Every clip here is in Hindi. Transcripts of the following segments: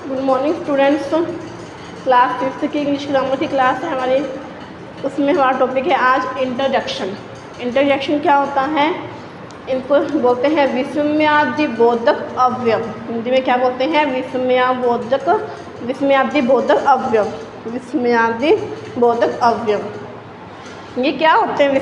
Good morning students. Class 5th की इंग्लिश ग्रामर की क्लास है हमारी। उसमें हमारा टॉपिक है आज इंटरजेक्शन। इंटरजेक्शन क्या होता है? इनको बोलते हैं विस्मयादि बोधक अवयव। हिंदी में क्या बोलते हैं? विस्मयादि बोधक अवयव। विस्मयादि बोधक अवयव ये क्या होते हैं?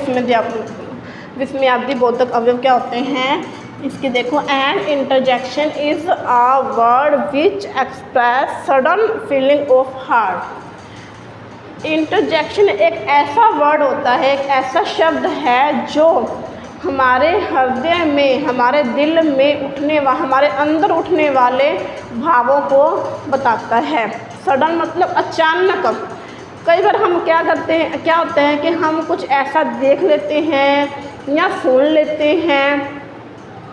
विस्मयादि बोधक अवयव क्या होते हैं? इसकी देखो, an interjection is a word which express sudden feeling of heart. Interjection एक ऐसा वर्ड होता है, एक ऐसा शब्द है जो हमारे हृदय में, हमारे दिल में हमारे अंदर उठने वाले भावों को बताता है। सडन मतलब अचानक। कई बार हम क्या होते हैं कि हम कुछ ऐसा देख लेते हैं या सुन लेते हैं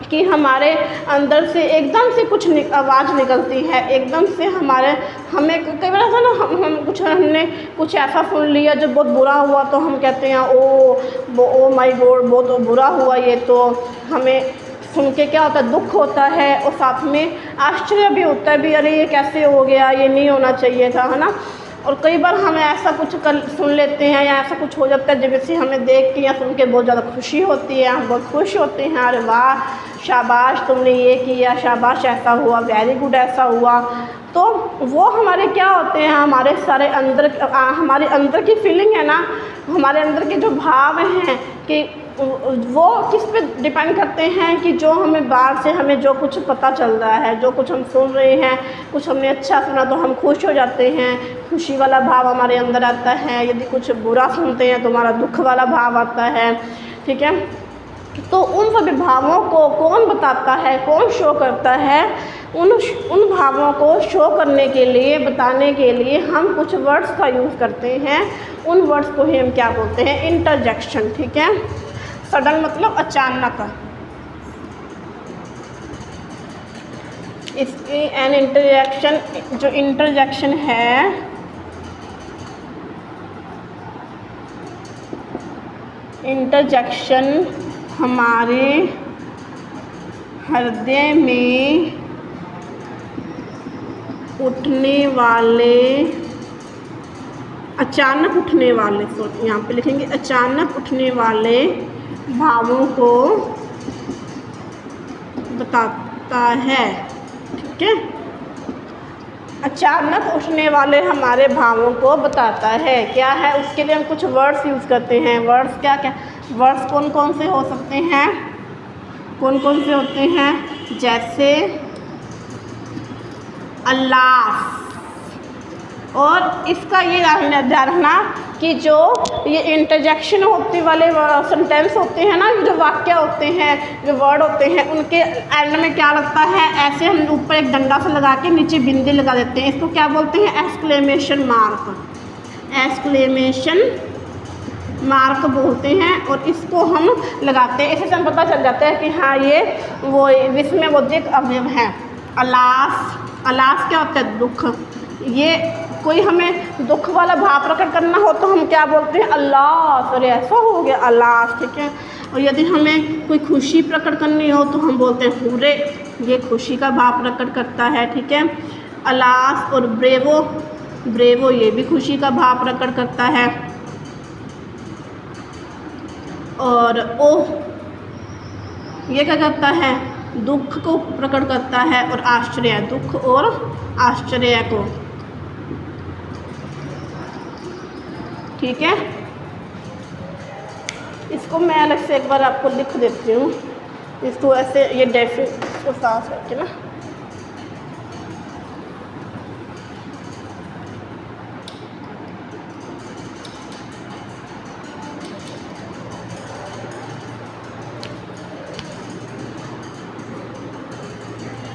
कि हमारे अंदर से एकदम से कुछ आवाज़ निकलती है, एकदम से हमें कई बार ऐसा ना, हमने कुछ ऐसा सुन लिया जो बहुत बुरा हुआ, तो हम कहते हैं ओ माय गॉड, बहुत बुरा हुआ ये। तो हमें सुन के क्या होता है? दुख होता है और साथ में आश्चर्य भी होता है भी, अरे ये कैसे हो गया, ये नहीं होना चाहिए था, है ना। और कई बार हमें ऐसा कुछ सुन लेते हैं या ऐसा कुछ हो जाता है जैसे हमें देख के या सुन के बहुत ज़्यादा खुशी होती है, हम बहुत खुश होते हैं, अरे वाह शाबाश तुमने ये किया, शाबाश ऐसा हुआ, वेरी गुड ऐसा हुआ। तो वो हमारे क्या होते हैं, हमारे सारे हमारे अंदर की फीलिंग है ना, हमारे अंदर के जो भाव हैं कि वो किस पे डिपेंड करते हैं कि जो हमें बाहर से हमें जो कुछ पता चल रहा है, जो कुछ हम सुन रहे हैं, कुछ हमने अच्छा सुना तो हम खुश हो जाते हैं, खुशी वाला भाव हमारे अंदर आता है। यदि कुछ बुरा सुनते हैं तो हमारा दुख वाला भाव आता है, ठीक है। तो उन सभी भावों को कौन बताता है, कौन शो करता है? उन भावों को शो करने के लिए, बताने के लिए हम कुछ वर्ड्स का यूज़ करते हैं। उन वर्ड्स को ही हम क्या बोलते हैं? इंटरजेक्शन, ठीक है। सडन मतलब अचानक। इसकी एन इंटरजेक्शन, जो इंटरजेक्शन है, इंटरजेक्शन हमारे हृदय में उठने वाले, अचानक उठने वाले, यहाँ पे लिखेंगे अचानक उठने वाले भावों को बताता है, ठीक है। अचानक उठने वाले हमारे भावों को बताता है। क्या है? उसके लिए हम कुछ वर्ड्स यूज़ करते हैं। वर्ड्स क्या वर्ड्स कौन कौन से हो सकते हैं? कौन कौन से होते हैं? जैसे अल्लाह। और इसका ये ध्यान रखना कि जो ये इंटरजेक्शन होते वाले सेंटेंस होते हैं ना, जो वाक्य होते हैं, जो वर्ड होते हैं, उनके एंड में क्या लगता है? ऐसे हम ऊपर एक डंडा से लगा के नीचे बिंदी लगा देते हैं। इसको क्या बोलते हैं? Exclamation mark. एक्सक्लेमेशन मार्क बोलते हैं और इसको हम लगाते हैं। इससे हमें पता चल जाता है कि हाँ ये वो विस्मयबोधक अवयव है। अलास क्या होता है? दुख। ये कोई हमें दुख वाला भाव प्रकट करना हो तो हम क्या बोलते हैं? अल्लाह, अरे ऐसा हो गया, अल्लाह, ठीक है। और यदि हमें कोई खुशी प्रकट करनी हो तो हम बोलते हैं हुर्रे, ये खुशी का भाव प्रकट करता है, ठीक है। अलास और ब्रेवो ये भी खुशी का भाव प्रकट करता है। और ओह ये क्या करता है? दुख को प्रकट करता है। और आश्चर्य, दुख और आश्चर्य को, ठीक है। इसको मैं अलग से एक बार आपको लिख देती हूँ। इसको ऐसे ये इसको साफ रख के ना,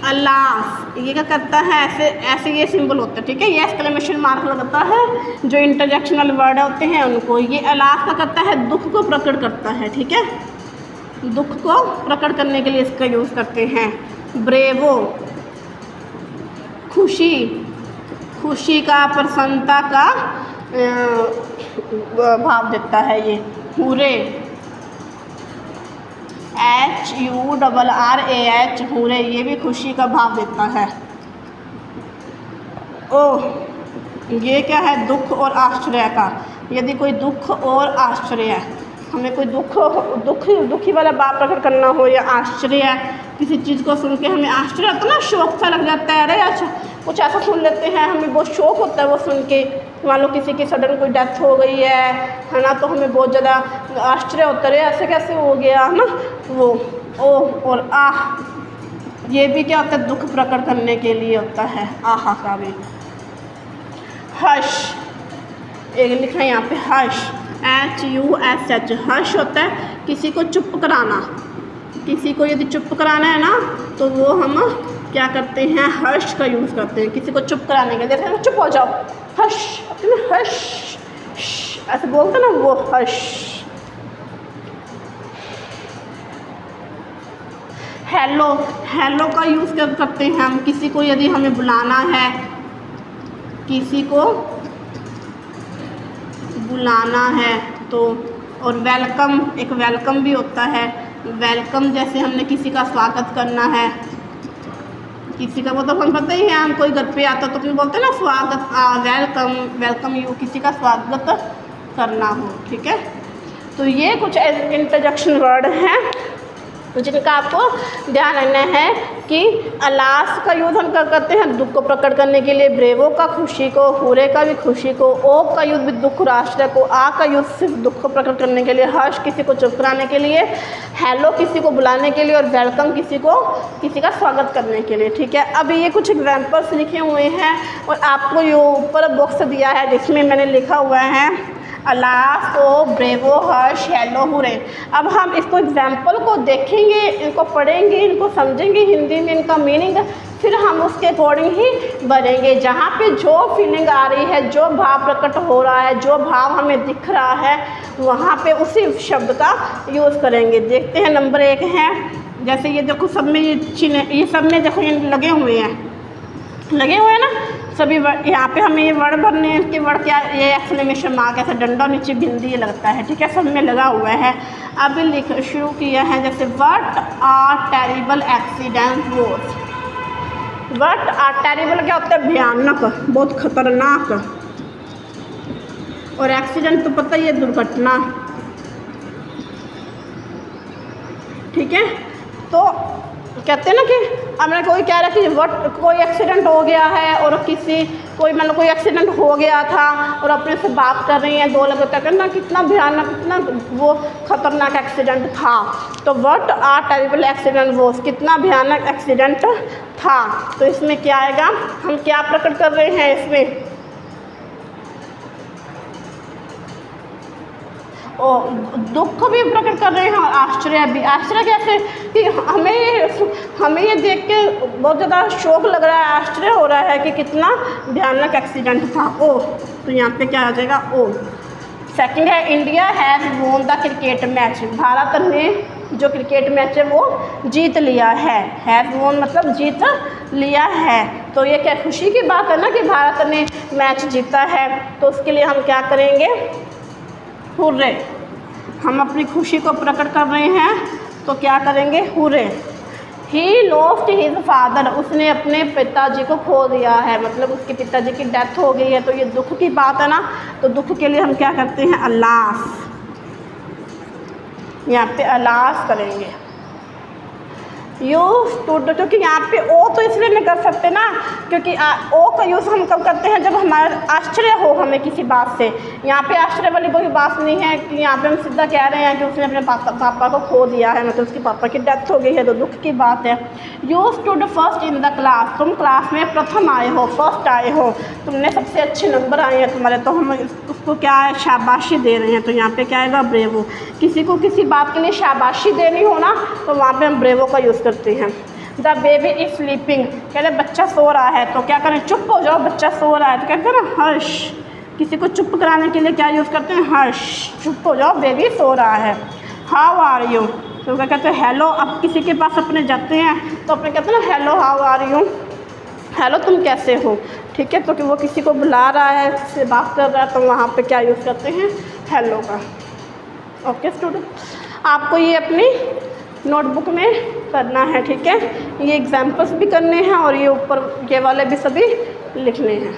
अल्लाह ये क्या करता है? ऐसे ये सिंबल होता है, ठीक है। ये एक्सक्लेमेशन मार्क लगता है जो इंटरजेक्शनल वर्ड होते हैं उनको। ये अल्लाह का करता है, दुख को प्रकट करता है, ठीक है। दुख को प्रकट करने के लिए इसका यूज़ करते हैं। ब्रेवो खुशी का, प्रसन्नता का भाव देता है। ये हुर्रे HURRAH हुर्रे, ये भी खुशी का भाव देता है। ओ, ये क्या है, दुख और आश्चर्य का। यदि कोई दुख और आश्चर्य, हमें कोई दुखी वाला भाव प्रकट करना हो या आश्चर्य, किसी चीज़ को सुन के हमें आश्चर्य होता है ना, शौक सा लग जाता है, अरे अच्छा कुछ ऐसा सुन लेते हैं, हमें बहुत शौक होता है वो सुन के। मान लो किसी की सडन कोई डेथ हो गई है ना, तो हमें बहुत ज़्यादा आश्चर्य होता है, ऐसे कैसे हो गया ना, वो ओ और आह, ये भी क्या होता है, दुख प्रकट करने के लिए होता है, आहा का भी। हर्ष, एक लिखा है यहाँ पे हर्ष, HUSH, हर्ष होता है किसी को चुप कराना। किसी को यदि चुप कराना है ना, तो वो हम क्या करते हैं, हर्ष का यूज़ करते हैं किसी को चुप कराने के लिए। जैसे चुप हो जाओ, हर्ष, हर्ष ऐसे बोलते ना, वो हर्ष। हेलो, हेलो का यूज़ करते हैं हम किसी को यदि हमें बुलाना है, किसी को बुलाना है तो। और वेलकम, एक वेलकम भी होता है, वेलकम जैसे हमने किसी का स्वागत करना है, किसी का मतलब हम पता ही है, हम कोई घर पे आता तो फिर बोलते हैं ना स्वागत, वेलकम, वेलकम यू, किसी का स्वागत करना हो, ठीक है। तो ये कुछ इंटरजेक्शन वर्ड हैं तो जिनका आपको ध्यान रखना है कि अलास का यूज़ हम कर करते हैं दुख को प्रकट करने के लिए, ब्रेवो का खुशी को, हुरे का भी खुशी को, ओ का यूज़ भी दुख और आश्चर्य को, आ का यूज़ सिर्फ दुख को प्रकट करने के लिए, हर्ष किसी को चुप कराने के लिए, हेलो किसी को बुलाने के लिए और वेलकम किसी का स्वागत करने के लिए, ठीक है। अब ये कुछ एग्जाम्पल्स लिखे हुए हैं और आपको ये ऊपर बॉक्स दिया है जिसमें मैंने लिखा हुआ है अलास, ओ, ब्रेवो, हर्ष, हेलो, हुरे। अब हम इसको एग्जाम्पल को देखेंगे, इनको पढ़ेंगे, इनको समझेंगे हिंदी में इनका मीनिंग, फिर हम उसके अकॉर्डिंग ही बनेंगे। जहाँ पे जो फीलिंग आ रही है, जो भाव प्रकट हो रहा है, जो भाव हमें दिख रहा है, वहाँ पे उसी शब्द का यूज़ करेंगे। देखते हैं नंबर 1 है, जैसे ये देखो सब में ये सब में देखो ये लगे हुए हैं ना सभी वर्ड। यहाँ पे हमें ये वर्ड भरने हैं कि वर्ड क्या, ये एक्सक्लेमेशन मार्क ऐसा डंडा नीचे बिंदी ये लगता है, ठीक है, सब में लगा हुआ है। अब लिख शुरू किया है, जैसे what are terrible accident was. What are terrible क्या होता है, भयानक, बहुत खतरनाक, और एक्सीडेंट तो पता ही है, दुर्घटना, ठीक है। तो कहते हैं ना कि हमने कोई कह रहा है कि कोई एक्सीडेंट हो गया है और कोई मतलब कोई एक्सीडेंट हो गया था और अपने से बात कर रही हैं, दो लोग तक ना, कितना भयानक, कितना वो खतरनाक एक्सीडेंट था। तो what are terrible accident was, कितना भयानक एक्सीडेंट था। तो इसमें क्या आएगा, हम क्या प्रकट कर रहे हैं इसमें, और दुख भी प्रकट कर रहे हैं और आश्चर्य भी। आश्चर्य कैसे कि हमें ये देख के बहुत ज़्यादा शौक लग रहा है, आश्चर्य हो रहा है कि कितना भयानक एक्सीडेंट था। ओ, तो यहाँ पे क्या आ जाएगा, ओ। सेकंड है, India has won the cricket match, Bharat ने जो क्रिकेट मैच है वो जीत लिया है। हैज़ वोन मतलब जीत लिया है, तो ये क्या खुशी की बात है ना कि भारत ने मैच जीता है। तो उसके लिए हम क्या करेंगे, हुर्रे, हम अपनी खुशी को प्रकट कर रहे हैं तो क्या करेंगे, hurray. He lost his father, उसने अपने पिताजी को खो दिया है, मतलब उसके पिताजी की डेथ हो गई है, तो ये दुख की बात है ना। तो दुख के लिए हम क्या करते हैं, अलास, यहाँ पे अलास करेंगे। यूज टू, क्योंकि यहाँ पे ओ तो इसलिए नहीं कर सकते ना, क्योंकि ओ का यूज़ हम कब करते हैं, जब हमारा आश्चर्य हो हमें किसी बात से। यहाँ पे आश्चर्य वाली कोई बात नहीं है कि यहाँ पे हम सीधा कह रहे हैं कि उसने अपने पापा को खो दिया है, मतलब उसके पापा की डेथ हो गई है, तो दुख की बात है। Use to the first in the class, तुम क्लास में प्रथम आए हो, फर्स्ट आए हो, तुमने सबसे अच्छे नंबर आए हैं तुम्हारे, तो हम उसको क्या है, शाबाशी दे रहे हैं। तो यहाँ पे क्या आएगा, ब्रेवो। किसी को किसी बात के लिए शाबाशी देनी हो ना, तो वहाँ पे हम ब्रेवो का यूज़ करते हैं। द बेबी इज स्लीपिंग, कह रहे बच्चा सो रहा है, तो क्या करें, चुप हो जाओ, बच्चा सो रहा है, तो कहते हैं ना हर्ष। किसी को चुप कराने के लिए क्या यूज़ करते हैं, हर्ष, चुप हो जाओ, बेबी सो रहा है। हाउ आर यू, तो क्या कहते हैं, हेलो। अब किसी के पास अपने जाते हैं तो अपने कहते हैं ना, hello how are you, hello तुम कैसे हो, ठीक है। तो कि वो किसी को बुला रहा है, उससे बात कर रहा है, तो वहाँ पे क्या यूज़ करते हैं, हेलो का। ओके स्टूडेंट, आपको ये अपनी नोटबुक में करना है, ठीक है। ये एग्जाम्पल्स भी करने हैं और ये ऊपर ये वाले भी सभी लिखने हैं।